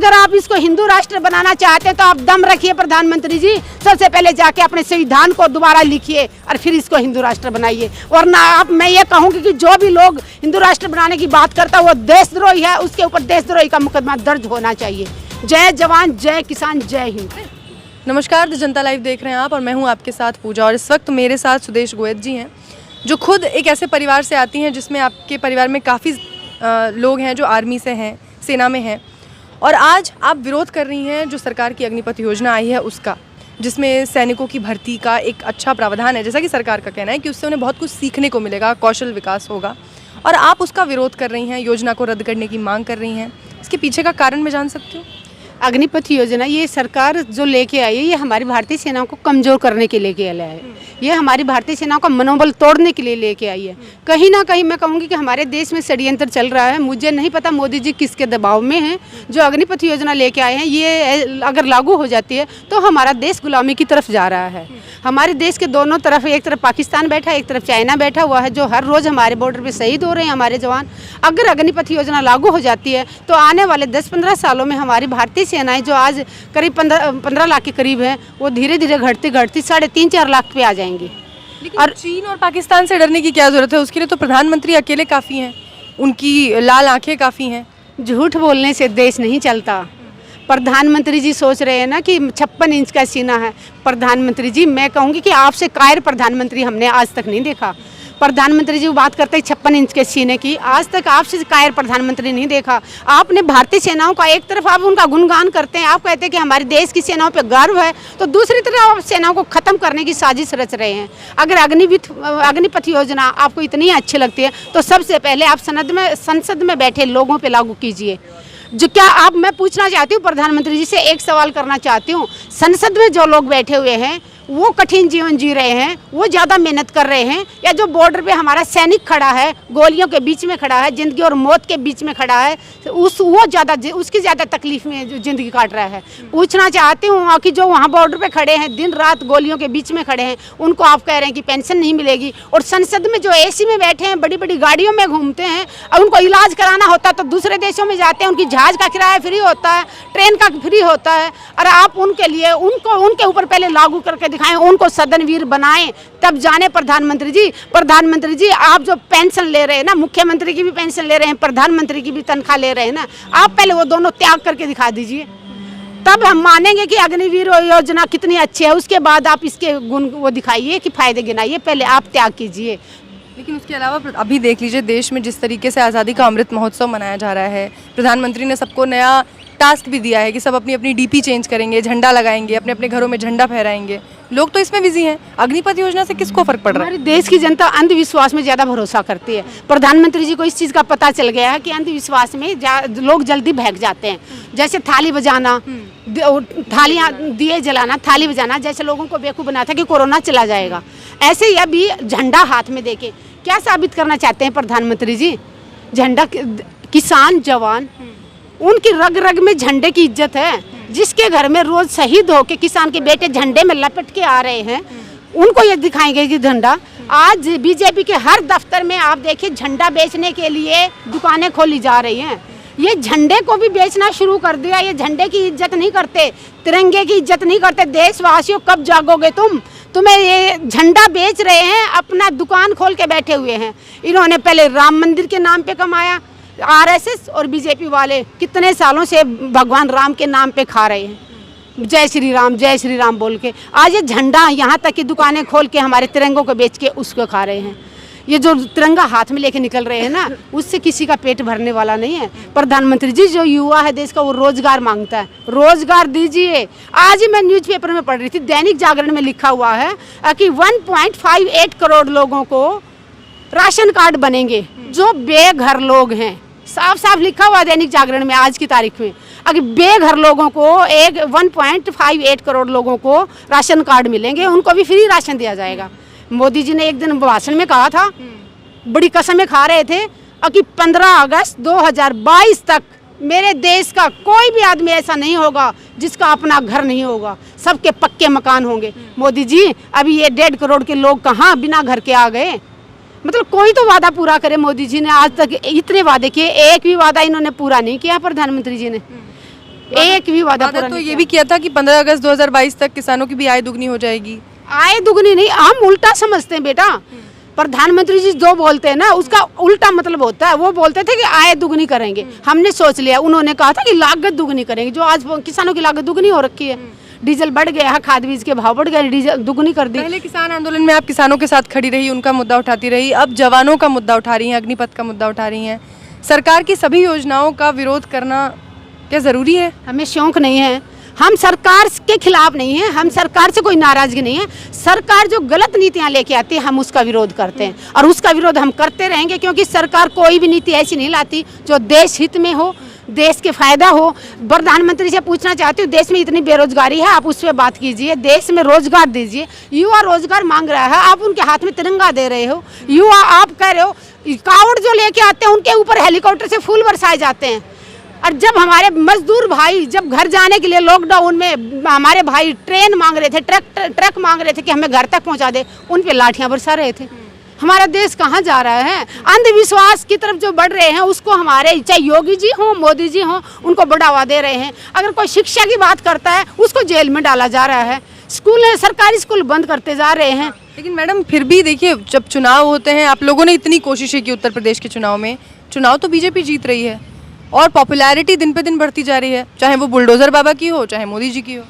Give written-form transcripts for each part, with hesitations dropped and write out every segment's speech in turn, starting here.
अगर आप इसको हिंदू राष्ट्र बनाना चाहते हैं तो आप दम रखिए प्रधानमंत्री जी, सबसे पहले जाके अपने संविधान को दोबारा लिखिए और फिर इसको हिंदू राष्ट्र बनाइए। और ना आप, मैं ये कहूँगी कि जो भी लोग हिंदू राष्ट्र बनाने की बात करता है वो देशद्रोही है, उसके ऊपर देशद्रोही का मुकदमा दर्ज होना चाहिए। जय जवान, जय किसान, जय हिंद। नमस्कार, द जनता लाइव देख रहे हैं आप और मैं हूं आपके साथ पूजा। और इस वक्त मेरे साथ सुदेश गोयत जी हैं, जो खुद एक ऐसे परिवार से आती हैं जिसमें आपके परिवार में काफ़ी लोग हैं जो आर्मी से हैं, सेना में हैं। और आज आप विरोध कर रही हैं जो सरकार की अग्निपथ योजना आई है उसका, जिसमें सैनिकों की भर्ती का एक अच्छा प्रावधान है। जैसा कि सरकार का कहना है कि उससे उन्हें बहुत कुछ सीखने को मिलेगा, कौशल विकास होगा, और आप उसका विरोध कर रही हैं, योजना को रद्द करने की मांग कर रही हैं। इसके पीछे का कारण मैं जान सकती हूँ? अग्निपथ योजना ये सरकार जो लेके आई है, ये हमारी भारतीय सेनाओं को कमज़ोर करने के लेके आया है। ये हमारी भारतीय सेनाओं का मनोबल तोड़ने के लिए लेके आई है। कहीं ना कहीं मैं कहूँगी कि हमारे देश में षड्यंत्र चल रहा है। मुझे नहीं पता मोदी जी किसके दबाव में हैं। जो अग्निपथ योजना लेके आए हैं, ये अगर लागू हो जाती है तो हमारा देश गुलामी की तरफ जा रहा है। हमारे देश के दोनों तरफ, एक तरफ पाकिस्तान बैठा है, एक तरफ चाइना बैठा हुआ है, जो हर रोज़ हमारे बॉर्डर पे शहीद हो रहे हैं हमारे जवान। अगर अग्निपथ योजना लागू हो जाती है तो आने वाले 10-15 सालों में हमारी भारतीय सेनाएं, जो आज करीब 15 लाख के करीब है, वो धीरे धीरे घटती 3.5-4 लाख पे आ जाएंगी। और चीन और पाकिस्तान से डरने की क्या जरूरत है? उसके लिए तो प्रधानमंत्री अकेले काफ़ी हैं, उनकी लाल आंखें काफ़ी हैं। झूठ बोलने से देश नहीं चलता। प्रधानमंत्री जी सोच रहे हैं ना कि 56 इंच का सीना है। प्रधानमंत्री जी, मैं कहूँगी कि आपसे कायर प्रधानमंत्री हमने आज तक नहीं देखा। प्रधानमंत्री जी बात करते हैं 56 इंच के सीने की, आज तक आपसे कायर प्रधानमंत्री नहीं देखा। आपने भारतीय सेनाओं का एक तरफ आप उनका गुणगान करते हैं, आप कहते हैं कि हमारे देश की सेनाओं पे गर्व है, तो दूसरी तरफ आप सेनाओं को ख़त्म करने की साजिश रच रहे हैं। अगर अग्निपथ योजना आपको इतनी अच्छी लगती है तो सबसे पहले आप संसद में बैठे लोगों पर लागू कीजिए। जो क्या आप, मैं पूछना चाहती हूँ प्रधानमंत्री जी से, एक सवाल करना चाहती हूँ। संसद में जो लोग बैठे हुए हैं वो कठिन जीवन जी रहे हैं, वो ज़्यादा मेहनत कर रहे हैं, या जो बॉर्डर पे हमारा सैनिक खड़ा है, गोलियों के बीच में खड़ा है, ज़िंदगी और मौत के बीच में खड़ा है, उसकी ज़्यादा तकलीफ में जो ज़िंदगी काट रहा है। पूछना चाहती हूँ कि जो वहाँ बॉर्डर पे खड़े हैं, दिन रात गोलियों के बीच में खड़े हैं, उनको आप कह रहे हैं कि पेंशन नहीं मिलेगी, और संसद में जो AC में बैठे हैं, बड़ी बड़ी गाड़ियों में घूमते हैं, और उनको इलाज कराना होता है तो दूसरे देशों में जाते हैं, उनकी जहाज़ का किराया फ्री होता है, ट्रेन का फ्री होता है, और आप उनके लिए उनके ऊपर पहले लागू करके दिखाएं, उनको सदनवीर बनाएं, तब जाने प्रधानमंत्री जी आप जो पेंशन ले रहे हैं ना, मुख्यमंत्री की भी पेंशन ले रहे हैं, प्रधानमंत्री की भी तनख्वाह ले रहे हैं ना, आप पहले वो दोनों त्याग करके दिखा दीजिए, तब हम मानेंगे कि अग्निवीर योजना कितनी अच्छी है। उसके बाद आप इसके गुण वो दिखाइए कि फायदे गिनाइए, पहले आप त्याग कीजिए। लेकिन उसके अलावा अभी देख लीजिए, देश में जिस तरीके से आज़ादी का अमृत महोत्सव मनाया जा रहा है, प्रधानमंत्री ने सबको नया टास्क भी दिया है कि सब अपनी अपनी DP चेंज करेंगे, झंडा लगाएंगे, अपने अपने घरों में झंडा फहराएंगे। लोग तो इसमें बिजी हैं। अग्निपथ योजना से किसको फर्क पड़ रहा है? हमारे देश की जनता अंधविश्वास में ज़्यादा भरोसा करती है। प्रधानमंत्री जी को इस चीज़ का पता चल गया है कि अंधविश्वास में लोग जल्दी भाग जाते हैं। जैसे थाली बजाना, थालियाँ दिए जलाना, थाली बजाना, जैसे लोगों को बेवकूफ़ बना था कि कोरोना चला जाएगा, ऐसे ही अभी झंडा हाथ में देके क्या साबित करना चाहते हैं प्रधानमंत्री जी? झंडा, किसान जवान, उनकी रग रग में झंडे की इज्जत है। जिसके घर में रोज शहीद होके किसान के बेटे झंडे में लपट के आ रहे हैं, उनको ये दिखाएंगे कि झंडा। आज बीजेपी के हर दफ्तर में आप देखिए, झंडा बेचने के लिए दुकानें खोली जा रही हैं। ये झंडे को भी बेचना शुरू कर दिया। ये झंडे की इज्जत नहीं करते, तिरंगे की इज्जत नहीं करते। देशवासियों, कब जागोगे तुम्हें ये झंडा बेच रहे हैं, अपना दुकान खोल के बैठे हुए हैं। इन्होंने पहले राम मंदिर के नाम पे कमाया, RSS और बीजेपी वाले कितने सालों से भगवान राम के नाम पे खा रहे हैं, जय श्री राम बोल के। आज ये झंडा, यहाँ तक कि दुकानें खोल के हमारे तिरंगों को बेच के उसको खा रहे हैं। ये जो तिरंगा हाथ में लेके निकल रहे हैं ना, उससे किसी का पेट भरने वाला नहीं है। प्रधानमंत्री जी, जो युवा है देश का, वो रोजगार मांगता है, रोजगार दीजिए। आज ही मैं न्यूज़पेपर में पढ़ रही थी, दैनिक जागरण में लिखा हुआ है कि 1.58 करोड़ लोगों को राशन कार्ड बनेंगे जो बेघर लोग हैं। साफ साफ लिखा हुआ दैनिक जागरण में आज की तारीख में। अगर बेघर लोगों को 1.58 करोड़ लोगों को राशन कार्ड मिलेंगे, उनको भी फ्री राशन दिया जाएगा। मोदी जी ने एक दिन भाषण में कहा था, बड़ी कसमें खा रहे थे कि 15 अगस्त 2022 तक मेरे देश का कोई भी आदमी ऐसा नहीं होगा जिसका अपना घर नहीं होगा, सबके पक्के मकान होंगे। मोदी जी, अभी ये 1.5 करोड़ के लोग कहाँ बिना घर के आ गए? मतलब कोई तो वादा पूरा करे। मोदी जी ने आज तक इतने वादे किए, एक भी वादा इन्होंने पूरा नहीं किया प्रधानमंत्री जी ने। एक भी वादा पूरा तो नहीं ये भी किया था कि 15 अगस्त 2022 तक किसानों की भी आय दुगनी हो जाएगी। आय दुगनी नहीं, हम उल्टा समझते हैं बेटा। प्रधानमंत्री जी जो बोलते हैं ना उसका उल्टा मतलब होता है। वो बोलते थे कि आय दुगनी करेंगे, हमने सोच लिया। उन्होंने कहा था कि लागत दुगनी करेंगे, जो आज किसानों की लागत दुगनी हो रखी है। डीजल बढ़ गया है, खाद बीज के भाव बढ़ गए, डीजल दुगनी कर दी। पहले किसान आंदोलन में आप किसानों के साथ खड़ी रही, उनका मुद्दा उठाती रही, अब जवानों का मुद्दा उठा रही हैं, अग्निपथ का मुद्दा उठा रही हैं। सरकार की सभी योजनाओं का विरोध करना क्या ज़रूरी है? हमें शौक नहीं है, हम सरकार के खिलाफ नहीं है, हम सरकार से कोई नाराजगी नहीं है। सरकार जो गलत नीतियां लेके आती है हम उसका विरोध करते हैं और उसका विरोध हम करते रहेंगे, क्योंकि सरकार कोई भी नीति ऐसी नहीं लाती जो देश हित में हो, देश के फायदा हो। प्रधानमंत्री से पूछना चाहती हूँ, देश में इतनी बेरोजगारी है, आप उस पर बात कीजिए। देश में रोजगार दीजिए, युवा रोजगार मांग रहा है, आप उनके हाथ में तिरंगा दे रहे हो। युवा आप कह रहे हो कावड़ जो लेके आते हैं उनके ऊपर हेलीकॉप्टर से फूल बरसाए जाते हैं। और जब हमारे मजदूर भाई जब घर जाने के लिए लॉकडाउन में हमारे भाई ट्रेन मांग रहे थे, ट्रक मांग रहे थे कि हमें घर तक पहुंचा दे, उन पे लाठियां बरसा रहे थे। हमारा देश कहाँ जा रहा है? अंधविश्वास की तरफ जो बढ़ रहे हैं उसको हमारे चाहे योगी जी हों, मोदी जी हों, उनको बढ़ावा दे रहे हैं। अगर कोई शिक्षा की बात करता है उसको जेल में डाला जा रहा है। स्कूल है, सरकारी स्कूल बंद करते जा रहे हैं। लेकिन मैडम फिर भी देखिए, जब चुनाव होते हैं, आप लोगों ने इतनी कोशिशें की उत्तर प्रदेश के चुनाव में, चुनाव तो बीजेपी जीत रही है और पॉपुलैरिटी दिन पे दिन बढ़ती जा रही है, चाहे वो बुलडोजर बाबा की हो, चाहे मोदी जी की हो।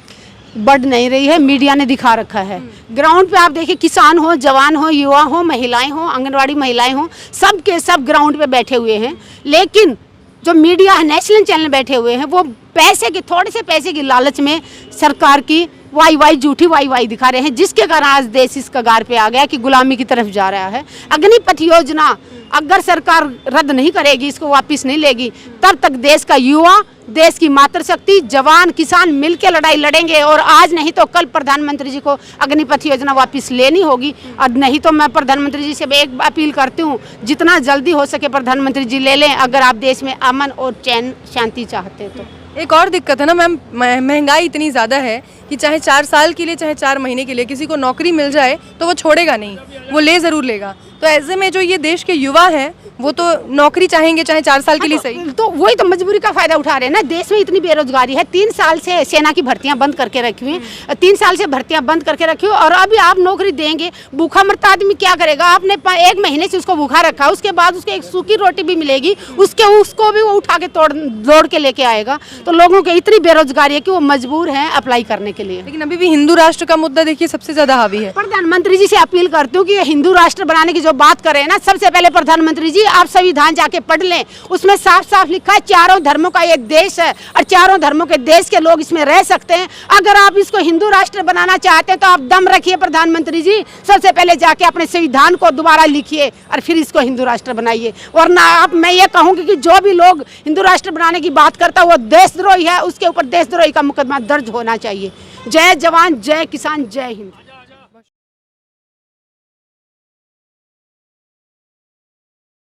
बढ़ नहीं रही है, मीडिया ने दिखा रखा है। ग्राउंड पे आप देखिए, किसान हो, जवान हो, युवा हो, महिलाएं हो, आंगनवाड़ी महिलाएं हो, सब के सब ग्राउंड पे बैठे हुए हैं। लेकिन जो मीडिया है, नेशनल चैनल बैठे हुए हैं, वो पैसे के, थोड़े से पैसे की लालच में सरकार की वाई झूठी वाई दिखा रहे हैं, जिसके कारण आज देश इस कगार पे आ गया कि गुलामी की तरफ जा रहा है। अग्निपथ योजना अगर सरकार रद्द नहीं करेगी, इसको वापस नहीं लेगी, तब तक देश का युवा, देश की मातृशक्ति, जवान, किसान मिलकर लड़ाई लड़ेंगे। और आज नहीं तो कल प्रधानमंत्री जी को अग्निपथ योजना वापस लेनी होगी। और नहीं तो मैं प्रधानमंत्री जी से एक अपील करती हूँ, जितना जल्दी हो सके प्रधानमंत्री जी ले लें, अगर आप देश में अमन और चैन शांति चाहते तो। एक और दिक्कत है ना मैम, महंगाई इतनी ज़्यादा है कि चाहे 4 साल के लिए, चाहे 4 महीने के लिए किसी को नौकरी मिल जाए तो वो छोड़ेगा नहीं, वो ले ज़रूर लेगा। तो ऐसे में जो ये देश के युवा हैं वो तो नौकरी चाहेंगे, चाहे 4 साल के लिए सही। तो वही तो मजबूरी का फायदा उठा रहे हैं ना। देश में इतनी बेरोजगारी है, 3 साल से सेना की भर्तियां बंद करके रखी हुई हैं, 3 साल से भर्तियां बंद करके रखी हुई, और अभी आप नौकरी देंगे, भूखा मरता आदमी क्या करेगा? आपने 1 महीने से उसको भूखा रखा, उसके बाद उसको एक सूखी रोटी भी मिलेगी, उसको भी वो उठा के दौड़ के लेके आएगा। तो लोगों की इतनी बेरोजगारी है कि वो मजबूर हैं अप्लाई करने के लिए। लेकिन अभी भी हिंदू राष्ट्र का मुद्दा देखिए सबसे ज्यादा हावी है। प्रधानमंत्री जी से अपील करती हूँ कि हिंदू राष्ट्र बनाने की जो बात कर रहे हैं ना, सबसे पहले प्रधानमंत्री जी आप संविधान जाके पढ़ लें। उसमें साफ साफ लिखा है चारों धर्मों का ये देश है और चारों धर्मों के देश के लोग इसमें रह सकते हैं। अगर आप इसको हिंदू राष्ट्र बनाना चाहते हैं तो आप दम रखिए प्रधानमंत्री जी, सबसे पहले जाके अपने संविधान को दोबारा लिखिए और फिर इसको हिंदू राष्ट्र बनाइए। वरना आप, मैं ये कहूँगी कि जो भी लोग हिंदू राष्ट्र बनाने की बात करता है वो देशद्रोही है, उसके ऊपर देशद्रोही का मुकदमा दर्ज होना चाहिए। जय जवान, जय किसान, जय हिंद।